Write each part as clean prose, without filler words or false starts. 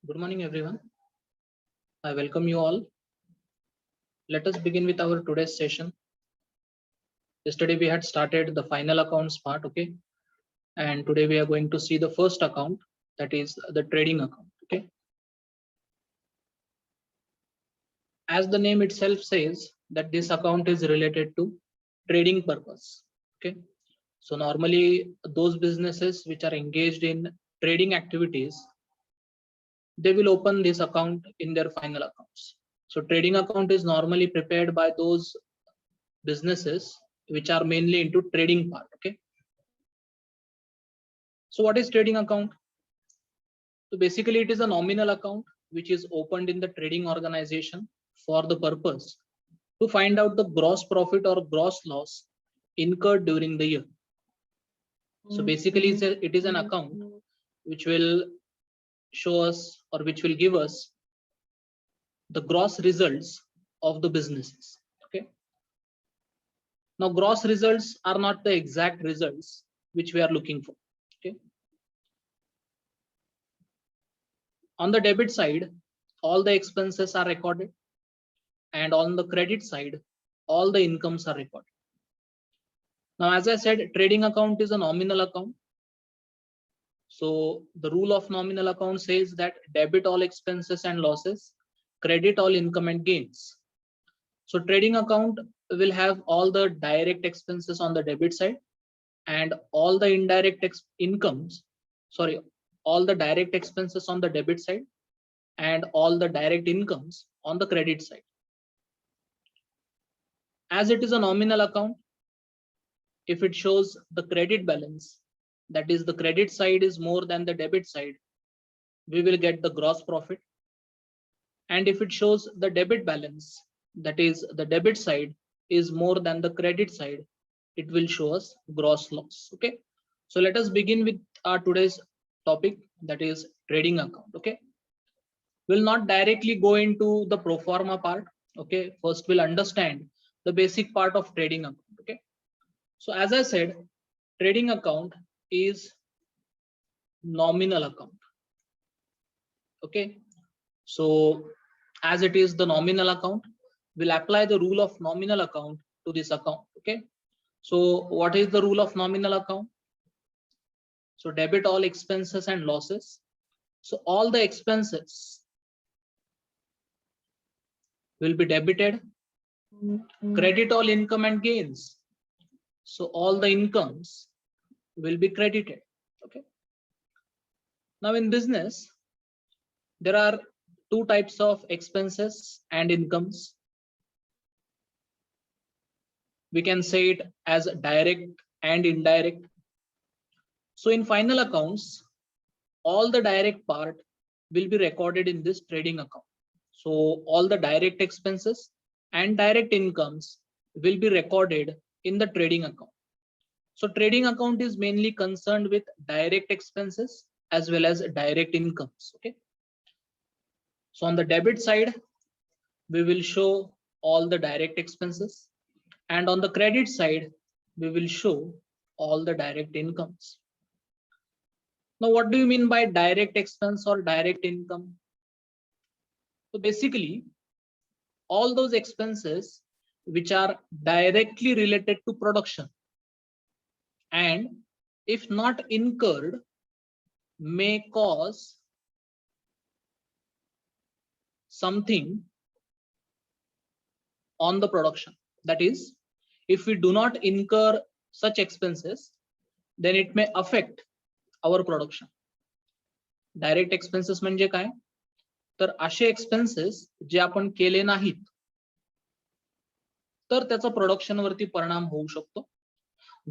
Good morning, everyone. I welcome you all. Let us begin with our today's session. Yesterday we had started the final accounts part, okay? And today we are going to see the first account, that is the trading account, okay? As the name itself says, that this account is related to trading purpose, okay? So normally those businesses which are engaged in trading activities, they will open this account in their final accounts. So trading account is normally prepared by those businesses which are mainly into trading part, okay? So what is trading account? So basically it is a nominal account which is opened in the trading organization for the purpose to find out the gross profit or gross loss incurred during the year. So basically it is an account which will show us or which will give us the gross results of the businesses, okay? Now gross results are not the exact results which we are looking for, okay? On the debit side, all the expenses are recorded, and on the credit side, all the incomes are recorded. Now, as I said, trading account is a nominal account. So the rule of nominal account says that debit all expenses and losses, credit all income and gains. So trading account will have all the direct expenses on the debit side and all the indirect all the direct expenses on the debit side and all the direct incomes on the credit side. As it is a nominal account, if it shows the credit balance, that is the credit side is more than the debit side, we will get the gross profit. And if it shows the debit balance, that is the debit side is more than the credit side, it will show us gross loss, okay? So let us begin with our today's topic, that is trading account, okay? We'll not directly go into the pro forma part, okay? First we'll understand the basic part of trading account, okay? So as I said, trading account is nominal account, okay? So as it is the nominal account, we'll apply the rule of nominal account to this account, okay? So what is the rule of nominal account? So debit all expenses and losses. So all the expenses will be debited, credit all income and gains. So all the incomes will be credited, okay? Now in business, there are two types of expenses and incomes. We can say it as direct and indirect. So in final accounts, all the direct part will be recorded in this trading account. So all the direct expenses and direct incomes will be recorded in the trading account. So trading account is mainly concerned with direct expenses as well as direct incomes, okay? So on the debit side, we will show all the direct expenses, and on the credit side, we will show all the direct incomes. Now, what do you mean by direct expense or direct income? So basically, all those expenses which are directly related to production and if not incurred may cause something on the production. That is, if we do not incur such expenses, then it may affect our production. Direct expenses म्हणजे काय, तर असे expenses जे आपण केले नाहीत तर त्याचा production वरती परिणाम होऊ शकतो.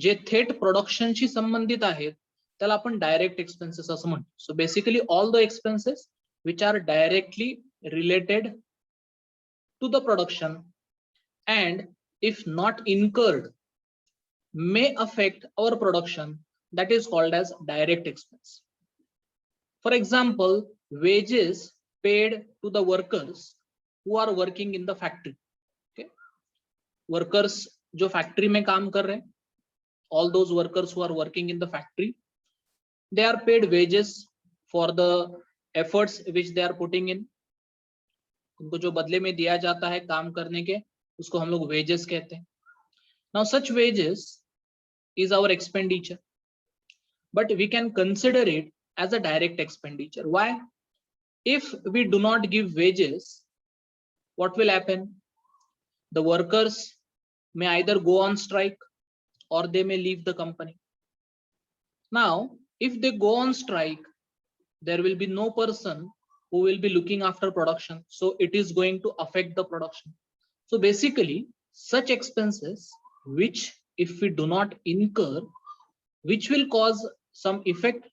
जे थेट प्रोडक्शनशी संबंधित आहेत त्याला आपण डायरेक्ट एक्सपेन्सेस असं म्हणतो. So basically all the expenses which are directly related to the production and if not incurred may affect our production, that is called as direct expense. For example, wages paid to the workers who are working in the factory. Okay, workers जो factory में काम कर रहे हैं, all those workers who are working in the factory, they are paid wages for the efforts which they are putting in, उनको जो बदले में दिया जाता है काम करने के, उसको हम लोग wages कहते हैं. Now such wages is our expenditure, but we can consider it as a direct expenditure. Why? If we do not give wages, what will happen? The workers may either go on strike or they may leave the company. Now, if they go on strike, there will be no person who will be looking after production. So it is going to affect the production. So basically, such expenses which if we do not incur, which will cause some effect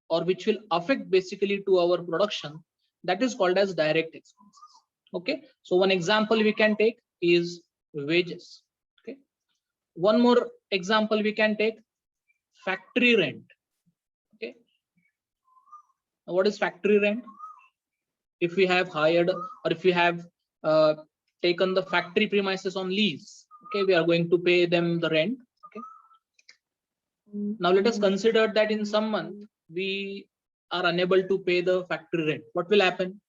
or which will affect basically to our production, that is called as direct expenses. Okay, so one example we can take is wages. Okay, one more example we can take, factory rent. Okay, now what is factory rent? If we have hired or if we have taken the factory premises on lease, okay, we are going to pay them the rent. Okay, now let us consider that in some month we are unable to pay the factory rent. What will happen?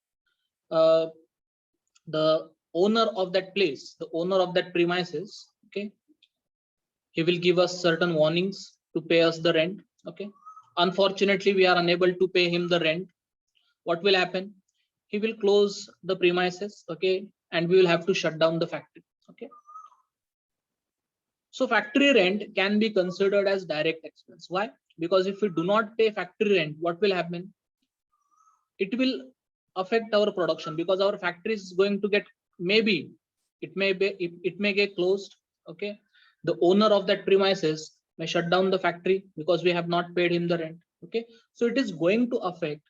The owner of that place, the owner of that premises, okay, he will give us certain warnings to pay us the rent. Okay, unfortunately we are unable to pay him the rent. What will happen? He will close the premises, okay, and we will have to shut down the factory. Okay, so factory rent can be considered as direct expense. Why? Because if we do not pay factory rent, what will happen? It will affect our production, because our factory is going to get, maybe it may get closed. Okay, the owner of that premises may shut down the factory because we have not paid him the rent. Okay, so it is going to affect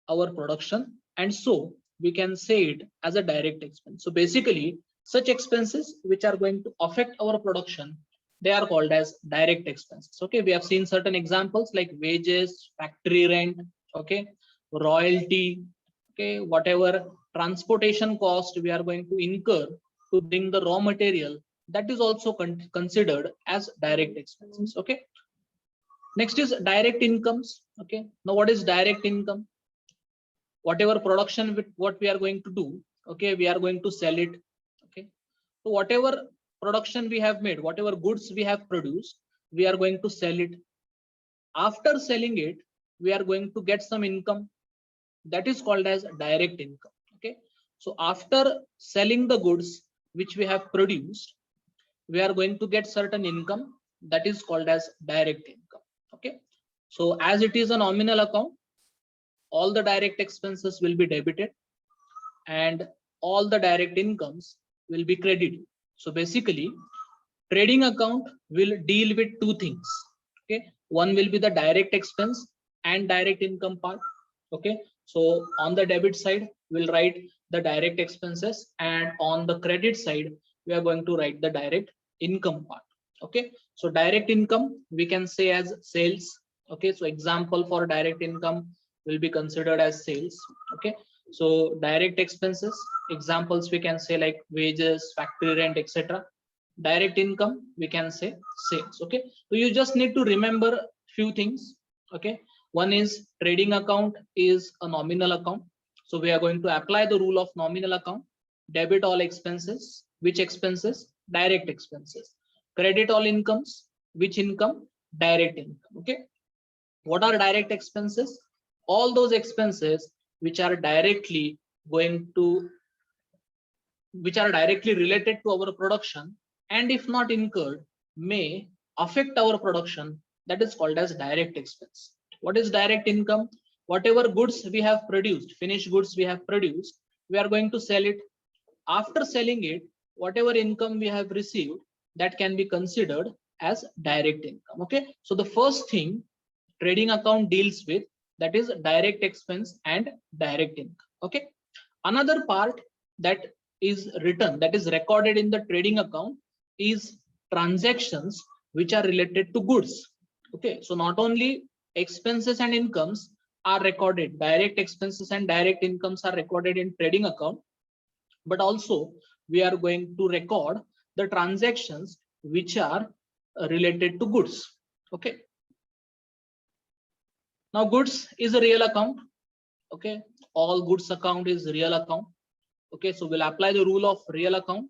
our production, and so we can say it as a direct expense. So basically, such expenses which are going to affect our production, they are called as direct expenses. Okay, we have seen certain examples like wages, factory rent, okay, royalty, okay, whatever transportation cost we are going to incur to bring the raw material, that is also considered as direct expenses. Okay, next is direct incomes. Okay, now what is direct income? Whatever production with what we are going to do, okay, we are going to sell it. Okay, so whatever production we have made, whatever goods we have produced, we are going to sell it. After selling it, we are going to get some income, that is called as direct income. Okay, so after selling the goods which we have produced, we are going to get certain income, that is called as direct income. Okay, so as it is a nominal account, all the direct expenses will be debited and all the direct incomes will be credited. So basically, trading account will deal with two things. Okay, one will be the direct expense and direct income part. Okay, so on the debit side we'll write the direct expenses, and on the credit side we are going to write the direct income part. Okay, so direct income we can say as sales. Okay, so example for direct income will be considered as sales. Okay, so direct expenses examples we can say like wages, factory rent, etc. Direct income we can say sales. Okay, so you just need to remember few things. Okay, one is trading account is a nominal account, so we are going to apply the rule of nominal account. Debit all expenses. Which expenses? Direct expenses. Credit all incomes. Which income? Direct income. Okay, what are direct expenses? All those expenses which are directly related to our production, and if not incurred may affect our production, that is called as direct expense. What is direct income? Whatever goods we have produced, finished goods we have produced, we are going to sell it. After selling it, whatever income we have received, that can be considered as direct income. Okay, so the first thing trading account deals with, that is direct expense and direct income. Okay, another part that is written, that is recorded in the trading account, is transactions which are related to goods. Okay, so not only expenses and incomes are recorded, direct expenses and direct incomes are recorded in trading account, but also we are going to record the transactions which are related to goods. Okay, now goods is a real account. Okay, all goods account is real account. Okay, so we'll apply the rule of real account.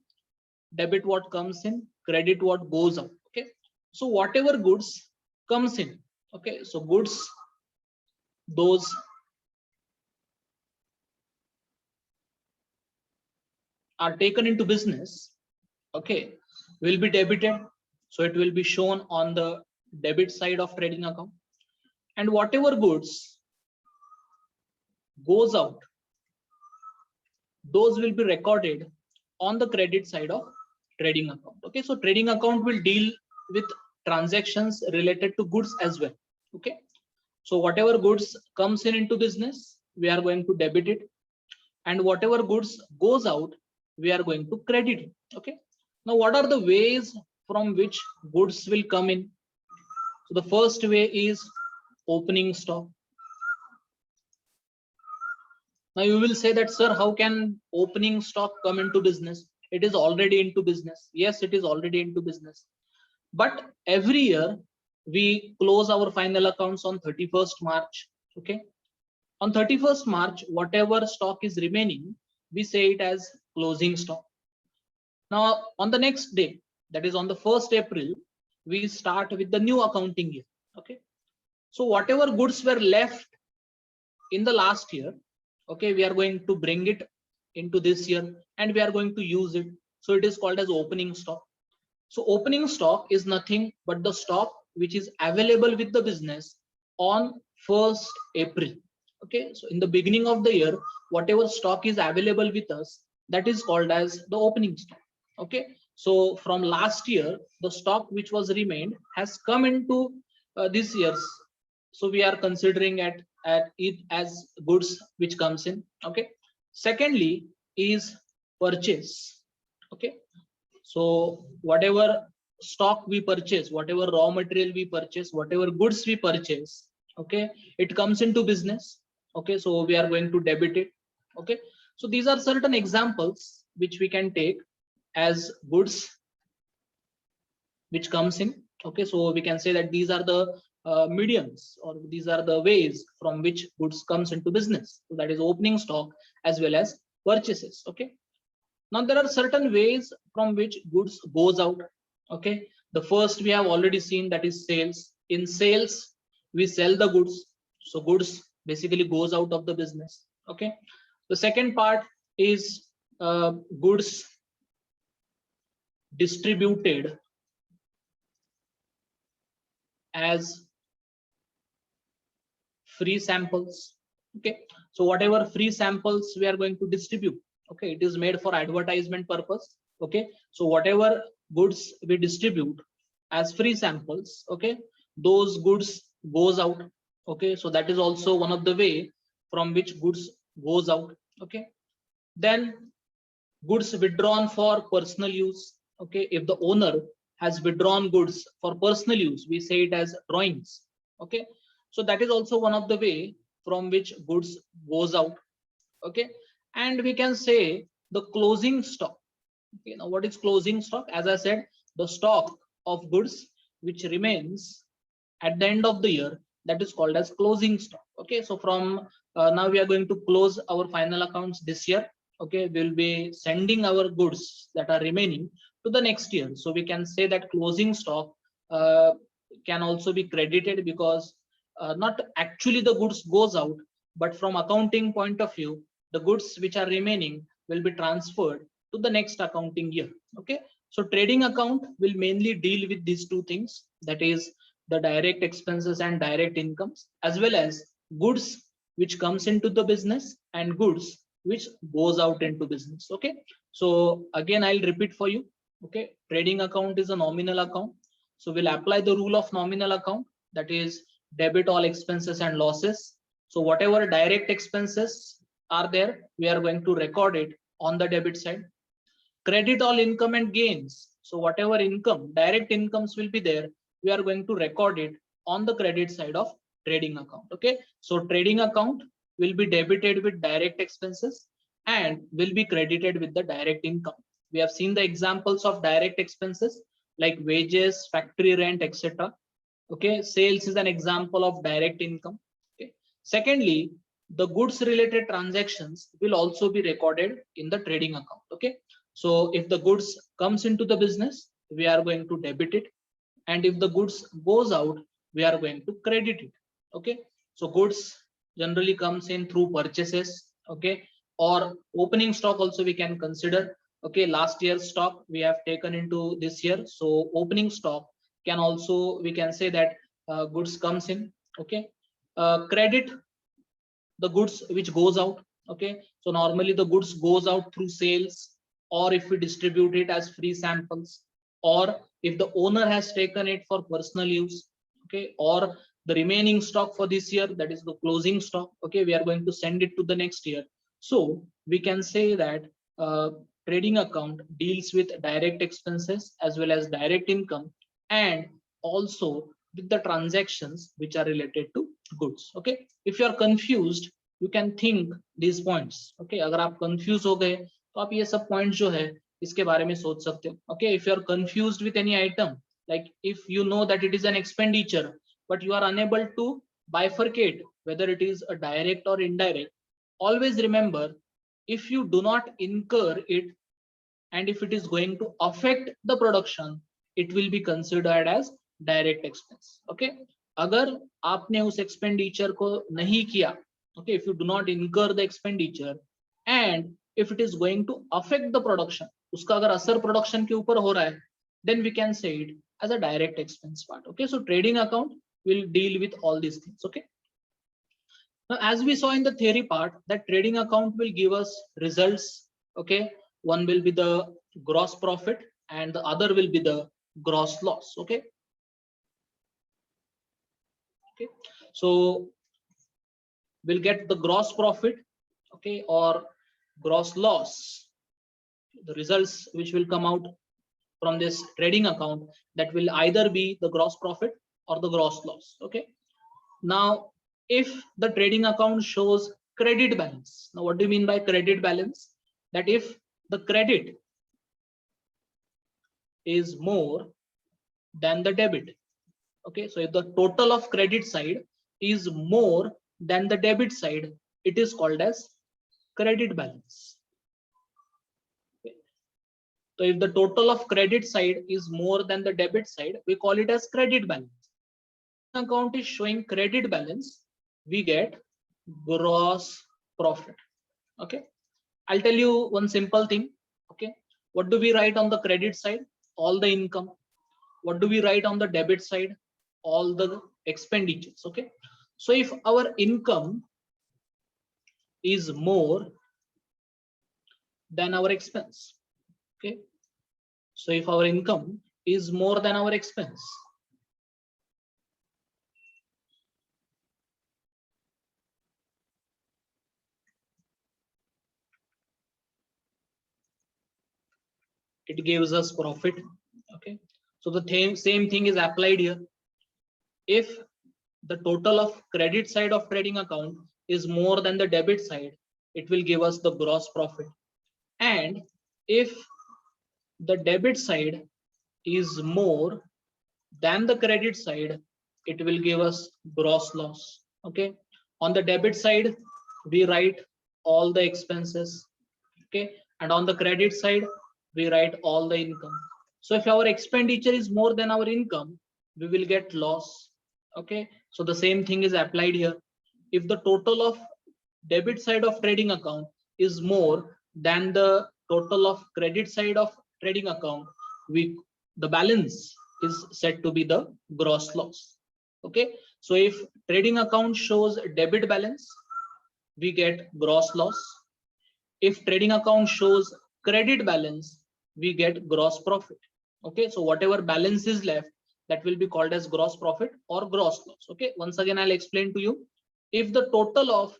Debit what comes in, credit what goes out. Okay, so whatever goods comes in, okay, so goods those are taken into business, okay, will be debited. So it will be shown on the debit side of trading account. And whatever goods goes out, those will be recorded on the credit side of trading account. Okay, so trading account will deal with transactions related to goods as well. Okay, so whatever goods comes in into business, we are going to debit it, and whatever goods goes out, we are going to credit it. Okay, now what are the ways from which goods will come in? So the first way is opening stock. Now you will say that, sir, how can opening stock come into business? It is already into business. Yes, it is already into business. But every year we close our final accounts on 31st March. Okay. On 31st March, whatever stock is remaining, we say it as closing stock. Now on the next day, that is on the 1st April, we start with the new accounting year. Okay. So whatever goods were left in the last year, okay, we are going to bring it into this year and we are going to use it. So it is called as opening stock. So opening stock is nothing but the stock which is available with the business on 1st April. Okay, so in the beginning of the year, whatever stock is available with us, that is called as the opening stock. Okay, so from last year, the stock which was remained has come into this year's. So we are considering at it as goods which comes in. Okay, secondly is purchase. Okay, so whatever stock we purchase, whatever raw material we purchase, whatever goods we purchase, okay, it comes into business. Okay, so we are going to debit it. Okay, so these are certain examples which we can take as goods which comes in. Okay, so we can say that these are the mediums, or these are the ways from which goods comes into business. So that is opening stock as well as purchases. Okay, now there are certain ways from which goods goes out. Okay, the first we have already seen, that is sales. In sales we sell the goods, so goods basically goes out of the business. Okay, the second part is goods distributed as free samples. Okay, so whatever free samples we are going to distribute, okay, it is made for advertisement purpose. Okay, so whatever goods we distribute as free samples, okay, those goods goes out. Okay, so that is also one of the way from which goods goes out. Okay, then goods withdrawn for personal use. Okay, if the owner has withdrawn goods for personal use, we say it as drawings. Okay, so that is also one of the way from which goods goes out. Okay, and we can say the closing stock. Okay, now what is closing stock? As I said, the stock of goods which remains at the end of the year, that is called as closing stock. Okay, so from now we are going to close our final accounts this year. Okay, we'll be sending our goods that are remaining to the next year. So we can say that closing stock can also be credited, because not actually the goods goes out, but from accounting point of view, the goods which are remaining will be transferred to the next accounting year. Okay, so trading account will mainly deal with these two things, that is the direct expenses and direct incomes, as well as goods which comes into the business and goods which goes out into business. Okay, so again I'll repeat for you. Okay, trading account is a nominal account, so we'll apply the rule of nominal account, that is debit all expenses and losses. So whatever direct expenses are there, we are going to record it on the debit side. Credit all income and gains, so whatever income, direct incomes will be there, we are going to record it on the credit side of trading account. Okay, so trading account will be debited with direct expenses and will be credited with the direct income. We have seen the examples of direct expenses like wages, factory rent, etc. Okay, sales is an example of direct income. Okay, secondly, the goods related transactions will also be recorded in the trading account. Okay, so if the goods comes into the business, we are going to debit it, and if the goods goes out, we are going to credit it. Okay, so goods generally comes in through purchases, okay, or opening stock also we can consider. Okay, last year's stock we have taken into this year, so opening stock can also, we can say that goods comes in. Okay, credit the goods which goes out. Okay, so normally the goods goes out through sales, or if we distribute it as free samples, or if the owner has taken it for personal use. Okay, or the remaining stock for this year, that is the closing stock, okay, we are going to send it to the next year. So we can say that uh, trading account deals with direct expenses as well as direct income, and also with the transactions which are related to goods. Okay, if you are confused, you can think these points. Okay, अगर आप confused हो गए तो आप ये सब points जो है इसके बारे में सोच सकते हो. Okay, if you are confused with any item, like if you know that it is an expenditure but you are unable to bifurcate whether it is a direct or indirect, always remember, if you do not incur it and if it is going to affect the production, it will be considered as direct expense. Okay, अगर आपने उस expenditure को नहीं किया, okay, if you do not incur the expenditure and if it is going to affect the production, उसका अगर असर production के ऊपर हो रहा है, then we can say it as a direct expense part. Okay, so trading account will deal with all these things. Okay, now as we saw in the theory part, that trading account will give us results. Okay, one will be the gross profit and the other will be the gross loss. Okay, okay, so we'll get the gross profit, okay, or gross loss, the results which will come out from this trading account, that will either be the gross profit or the gross loss. Okay, now if the trading account shows credit balance, now what do you mean by credit balance? That if the credit is more than the debit. Okay, so if the total of credit side is more than the debit side, it is called as credit balance. Okay. So if the total of credit side is more than the debit side, we call it as credit balance. Account is showing credit balance, we get gross profit. Okay, I'll tell you one simple thing. Okay, what do we write on the credit side? All the income. What do we write on the debit side? All the expenditures. Okay, so if our income is more than our expense, okay, so if our income is more than our expense, it gives us profit. Okay, so the same thing is applied here. If the total of credit side of trading account is more than the debit side, it will give us the gross profit. And if the debit side is more than the credit side, it will give us gross loss. Okay, on the debit side we write all the expenses, okay, and on the credit side we write all the income. So if our expenditure is more than our income, we will get loss. Okay, so the same thing is applied here. If the total of debit side of trading account is more than the total of credit side of trading account, the balance is said to be the gross loss. Okay, so if trading account shows debit balance, we get gross loss. If trading account shows credit balance, we get gross profit. Okay, so whatever balance is left, that will be called as gross profit or gross loss. Okay, once again I'll explain to you. If the total of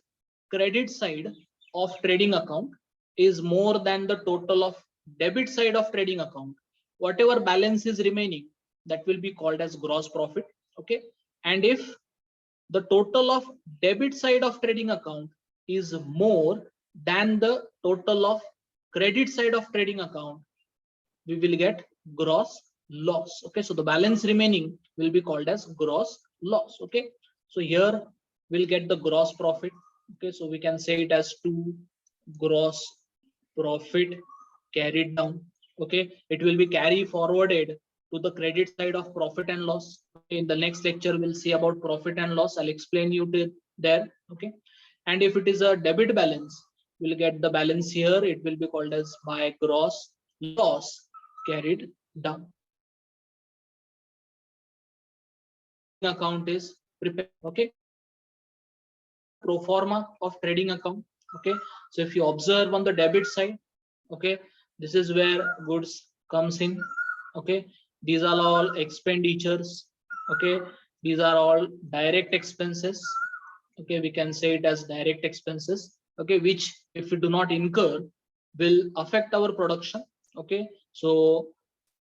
credit side of trading account is more than the total of debit side of trading account, whatever balance is remaining, that will be called as gross profit. Okay, and if the total of debit side of trading account is more than the total of credit side of trading account, we will get gross loss. Okay, so the balance remaining will be called as gross loss. Okay, so here we'll get the gross profit. Okay, so we can say it as to gross profit carried down. Okay, it will be carry forwarded to the credit side of profit and loss. Okay, in the next lecture we'll see about profit and loss. I'll explain you to there. Okay, and if it is a debit balance, we'll get the balance here. It will be called as by gross loss carried down. Account is prepared. Okay, pro forma of trading account. Okay, so if you observe on the debit side, okay, this is where goods comes in. Okay, these are all expenditures. Okay, these are all direct expenses. Okay, we can say it as direct expenses. Okay, which if we do not incur will affect our production. Okay, so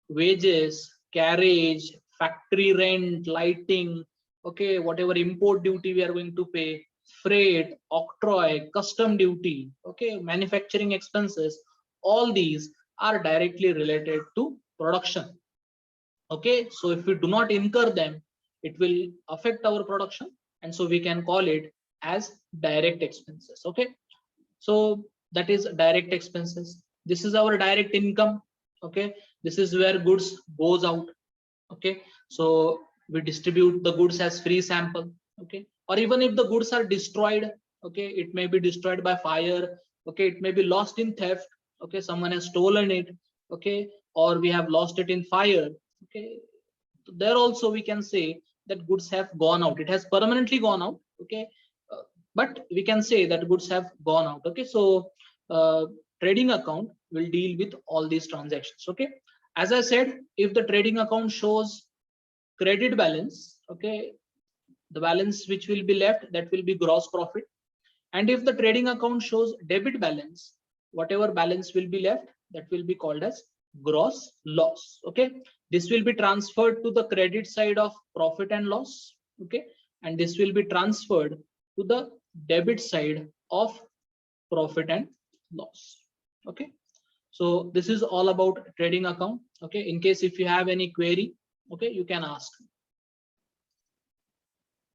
wages, carriage, factory rent, lighting, okay, whatever import duty we are going to pay, freight, octroi, custom duty, okay, manufacturing expenses, all these are directly related to production. Okay, so if we do not incur them, it will affect our production, and so we can call it as direct expenses. Okay, so that is direct expenses. This is our direct income. Okay, this is where goods goes out. Okay, so we distribute the goods as free sample. Okay, or even if the goods are destroyed, okay, it may be destroyed by fire. Okay, it may be lost in theft. Okay, someone has stolen it. Okay, or we have lost it in fire. Okay, there also we can say that goods have gone out. It has permanently gone out. Okay, uh, but we can say that goods have gone out. Okay, so trading account will deal with all these transactions. Okay, as I said, if the trading account shows credit balance, okay, the balance which will be left, that will be gross profit. And if the trading account shows debit balance, whatever balance will be left, that will be called as gross loss. Okay, this will be transferred to the credit side of profit and loss. Okay, and this will be transferred to the debit side of profit and loss. Okay, so this is all about trading account. Okay, in case if you have any query, okay, you can ask.